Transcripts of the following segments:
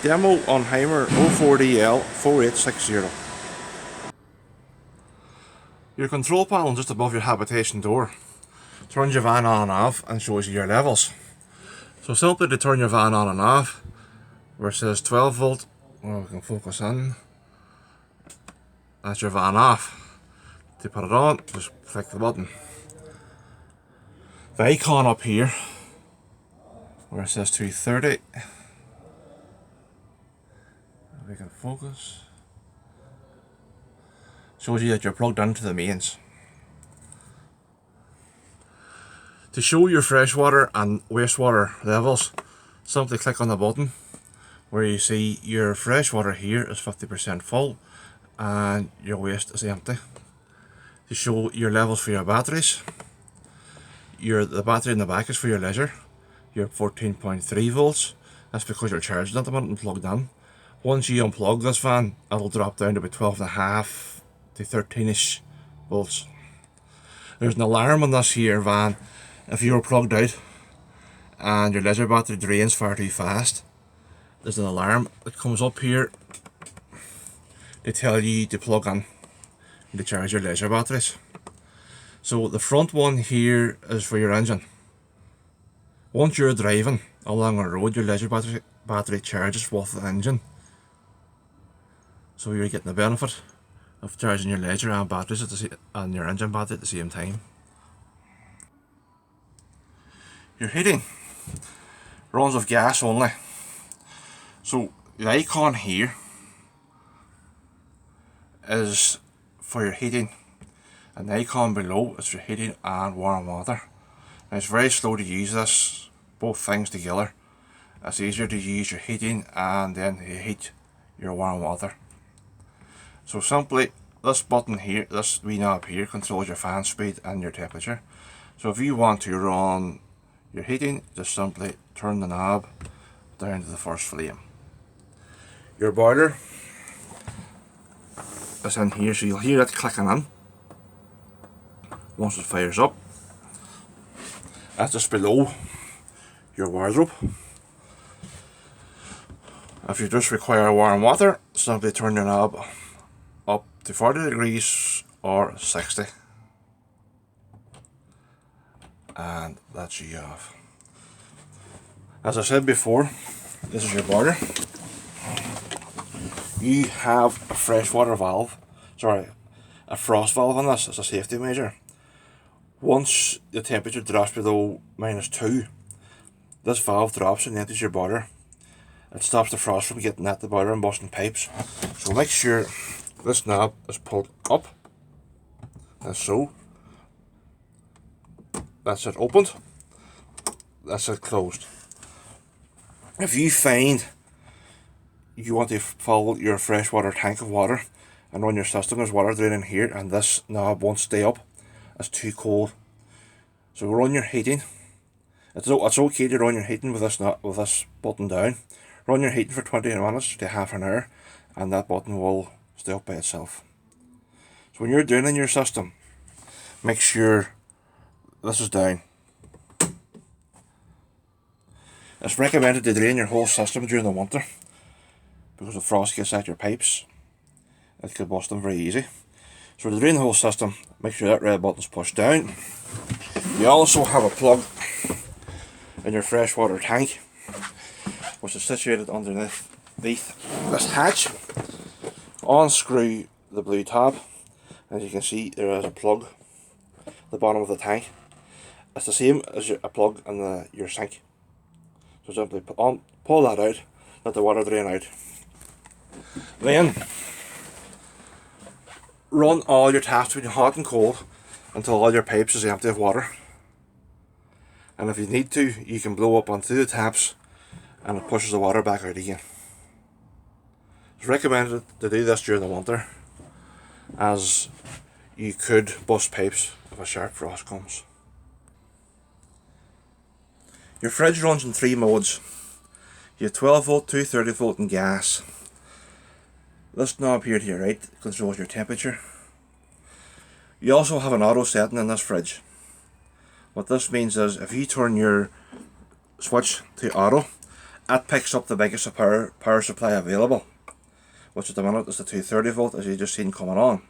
Demo on Hymer 04DL 4860. Your control panel just above your habitation door turns your van on and off and shows you your levels. So simply to turn your van on and off, where it says 12 volt, well, we can focus in, that's your van off. To put it on, just click the button. The icon up here, where it says 230, we can focus, shows you that you're plugged into the mains. To show your freshwater and wastewater levels, simply click on the button where you see your freshwater here is 50% full and your waste is empty. To show your levels for your batteries, the battery in the back is for your leisure. You're 14.3 volts. That's because you're charging at the moment and plugged in. Once you unplug this fan, it'll drop down to about 12.5 to 13ish volts. There's an alarm on this here van. If you're plugged out and your leisure battery drains far too fast, there's an alarm that comes up here to tell you to plug in to charge your leisure batteries. So the front one here is for your engine. Once you're driving along a road, your leisure battery charges with the engine. So you're getting the benefit of charging your leisure and batteries and your engine battery at the same time. Your heating runs with gas only. So the icon here is for your heating, and the icon below is for heating and warm water. Now it's very slow to use this, both things together. It's easier to use your heating and then you heat your warm water. So simply this button here, this wee knob here, controls your fan speed and your temperature. So if you want to run your heating, just simply turn the knob down to the first flame. Your boiler is in here, so you'll hear it clicking in once it fires up. That's just below your wardrobe. If you just require warm water, simply turn your knob up to 40 degrees or 60. And that's you off. As I said before, this is your boiler. You have a freshwater valve, a frost valve on this as a safety measure. Once the temperature drops below -2, this valve drops and empties your boiler. It stops the frost from getting at the boiler and busting pipes. So make sure this knob is pulled up, as so. That's it opened, that's it closed. If you find you want to fill your freshwater tank of water and run your system, there's water draining here and this knob won't stay up, it's too cold. So run your heating. It's okay to run your heating with this button down. Run your heating for 20 minutes to half an hour and that button will stay up by itself. So when you're draining your system, make sure this is down. It's recommended to drain your whole system during the winter because the frost gets at your pipes. It could bust them very easy. So to drain the whole system, make sure that red button's pushed down. You also have a plug in your freshwater tank, which is situated underneath this hatch. Unscrew the blue tab. As you can see, there is a plug at the bottom of the tank. It's the same as a plug in your sink. So simply pull that out, let the water drain out. Then run all your taps between hot and cold until all your pipes is empty of water. And if you need to, you can blow up onto the taps and it pushes the water back out again. It's recommended to do this during the winter, as you could bust pipes if a sharp frost comes. Your fridge runs in 3 modes. You have 12 volt, 230 volt and gas. This knob here to your right controls your temperature. You also have an auto setting in this fridge. What this means is if you turn your switch to auto, that picks up the biggest power supply available, which at the minute is the 230 volt, as you just seen coming on.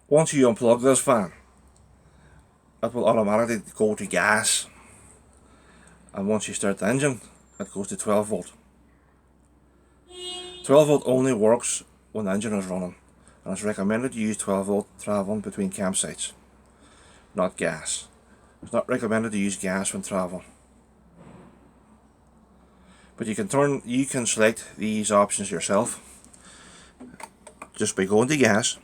Once you unplug this fan, it will automatically go to gas, and once you start the engine, it goes to 12 volt. 12 volt only works when the engine is running, and it's recommended to use 12 volt traveling between campsites, not gas. It's not recommended to use gas when traveling. But you can select these options yourself just by going to gas.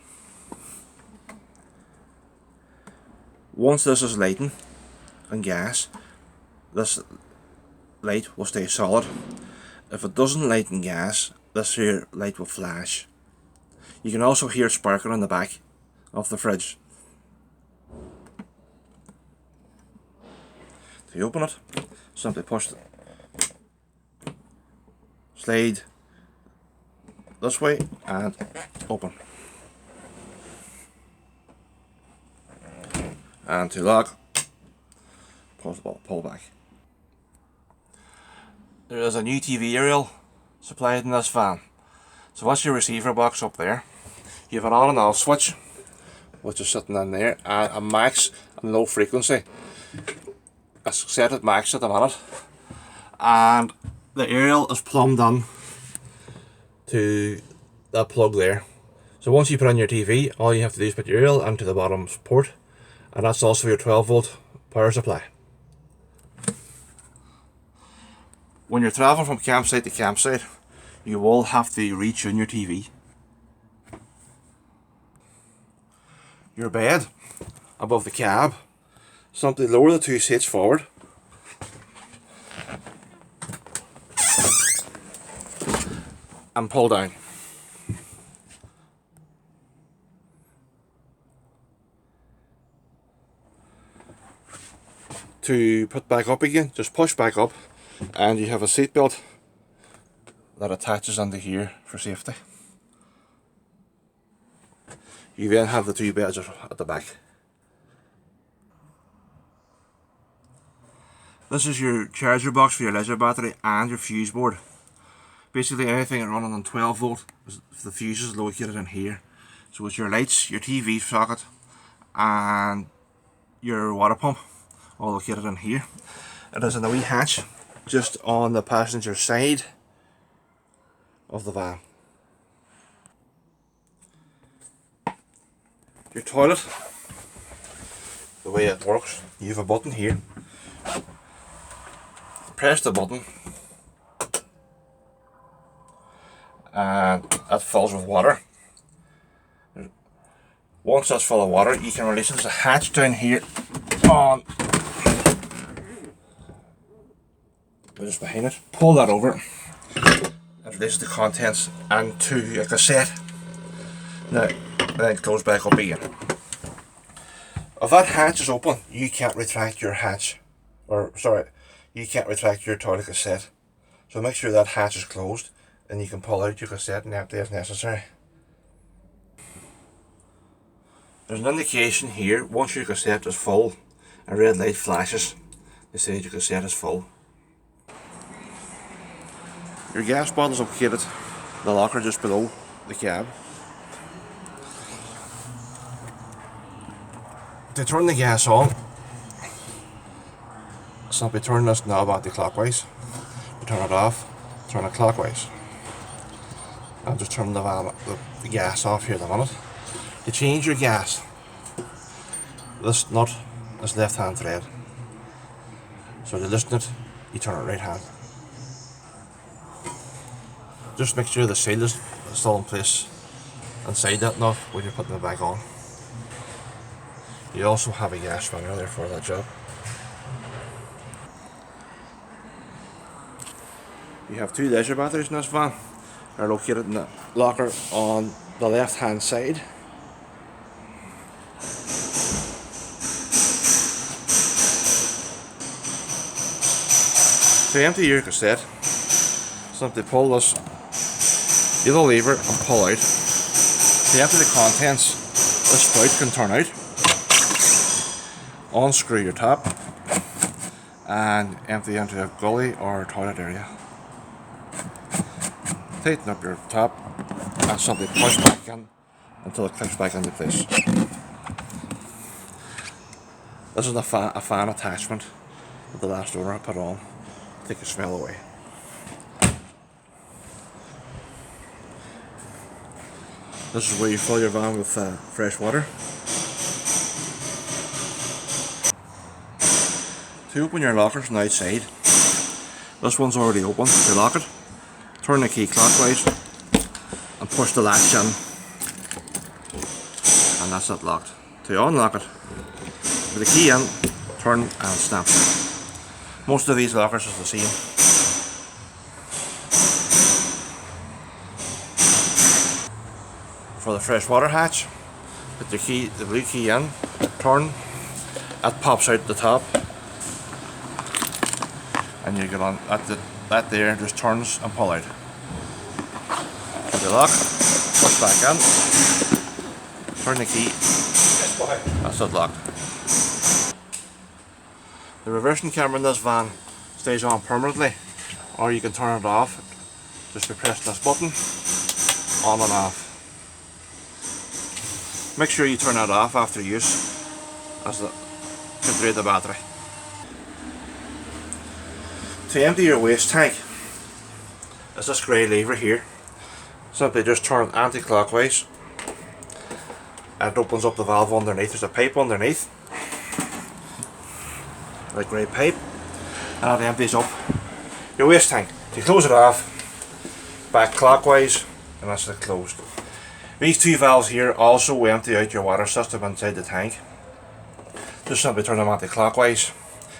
Once this is lighting in gas, this light will stay solid. If it doesn't light in gas, this here light will flash. You can also hear it sparkling on the back of the fridge. To open it, simply push the slide this way and open. And to lock, pull back. There is a new TV aerial supplied in this van. So that's your receiver box up there. You have an on and off switch, which is sitting in there, and a max and low frequency. It's set at max at the minute, and the aerial is plumbed in to that plug there. So once you put on your TV, all you have to do is put your aerial into the bottom port, and that's also your 12 volt power supply. When you're traveling from campsite to campsite, you will have to retune your TV. Your bed above the cab, simply lower the two seats forward and pull down. To put back up again, just push back up, and you have a seat belt that attaches under here for safety. You then have the two beds at the back. This is your charger box for your leisure battery and your fuse board. Basically anything running on 12 volt, the fuse is located in here. So it's your lights, your TV socket and your water pump, all located in here. It is in a wee hatch just on the passenger side of the van. Your toilet, the way it works, you have a button here. Press the button and that fills with water. Once that's full of water, you can release it. There's a hatch down here on just behind it. Pull that over. It releases the contents into a cassette. Now, then it goes back up again. If that hatch is open, you can't retract your hatch, you can't retract your toilet cassette. So make sure that hatch is closed, and you can pull out your cassette and empty if necessary. There's an indication here, once your cassette is full, a red light flashes to say your cassette is full. Your gas bottle is located in the locker just below the cab. To turn the gas on, simply turn this knob anti-clockwise. To turn it off, turn it clockwise. I'll just turn the gas off here in a minute. To change your gas, this nut is left hand thread. So to loosen it, you turn it right hand. Just make sure the seal is still in place inside that nut when you're putting it back on. You also have a gas spanner there for that job. You have two leisure batteries in this van. They're located in the locker on the left hand side. To empty your cassette, simply pull this little lever and pull out. To empty the contents, this spout can turn out. Unscrew your top and empty into a gully or toilet area. Tighten up your top and simply push back in until it clicks back into place. This is a fan attachment that the last owner put on to take the smell away. This is where you fill your van with fresh water. To open your lockers from the outside, this one's already open. To lock it, turn the key clockwise and push the latch in, and that's it locked. To unlock it, with the key in, turn and snap. Most of these lockers are the same. For the freshwater hatch, put the blue key in, turn, that pops out the top, and you get on that there just turns and pull out. Put the lock, push back in, turn the key, that's it locked. The reversing camera in this van stays on permanently, or you can turn it off just by pressing this button, on and off. Make sure you turn that off after use, as it can drain the battery. To empty your waste tank, is this grey lever here. Simply just turn anti-clockwise, and it opens up the valve underneath. There's a pipe underneath, like grey pipe, and it empties up your waste tank. To close it off, back clockwise, and that's it closed. These two valves here also empty out your water system inside the tank. Just simply turn them anti-clockwise.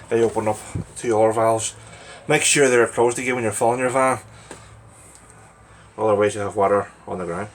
They open up two other valves. Make sure they're closed again when you're filling your van, otherwise you have water on the ground.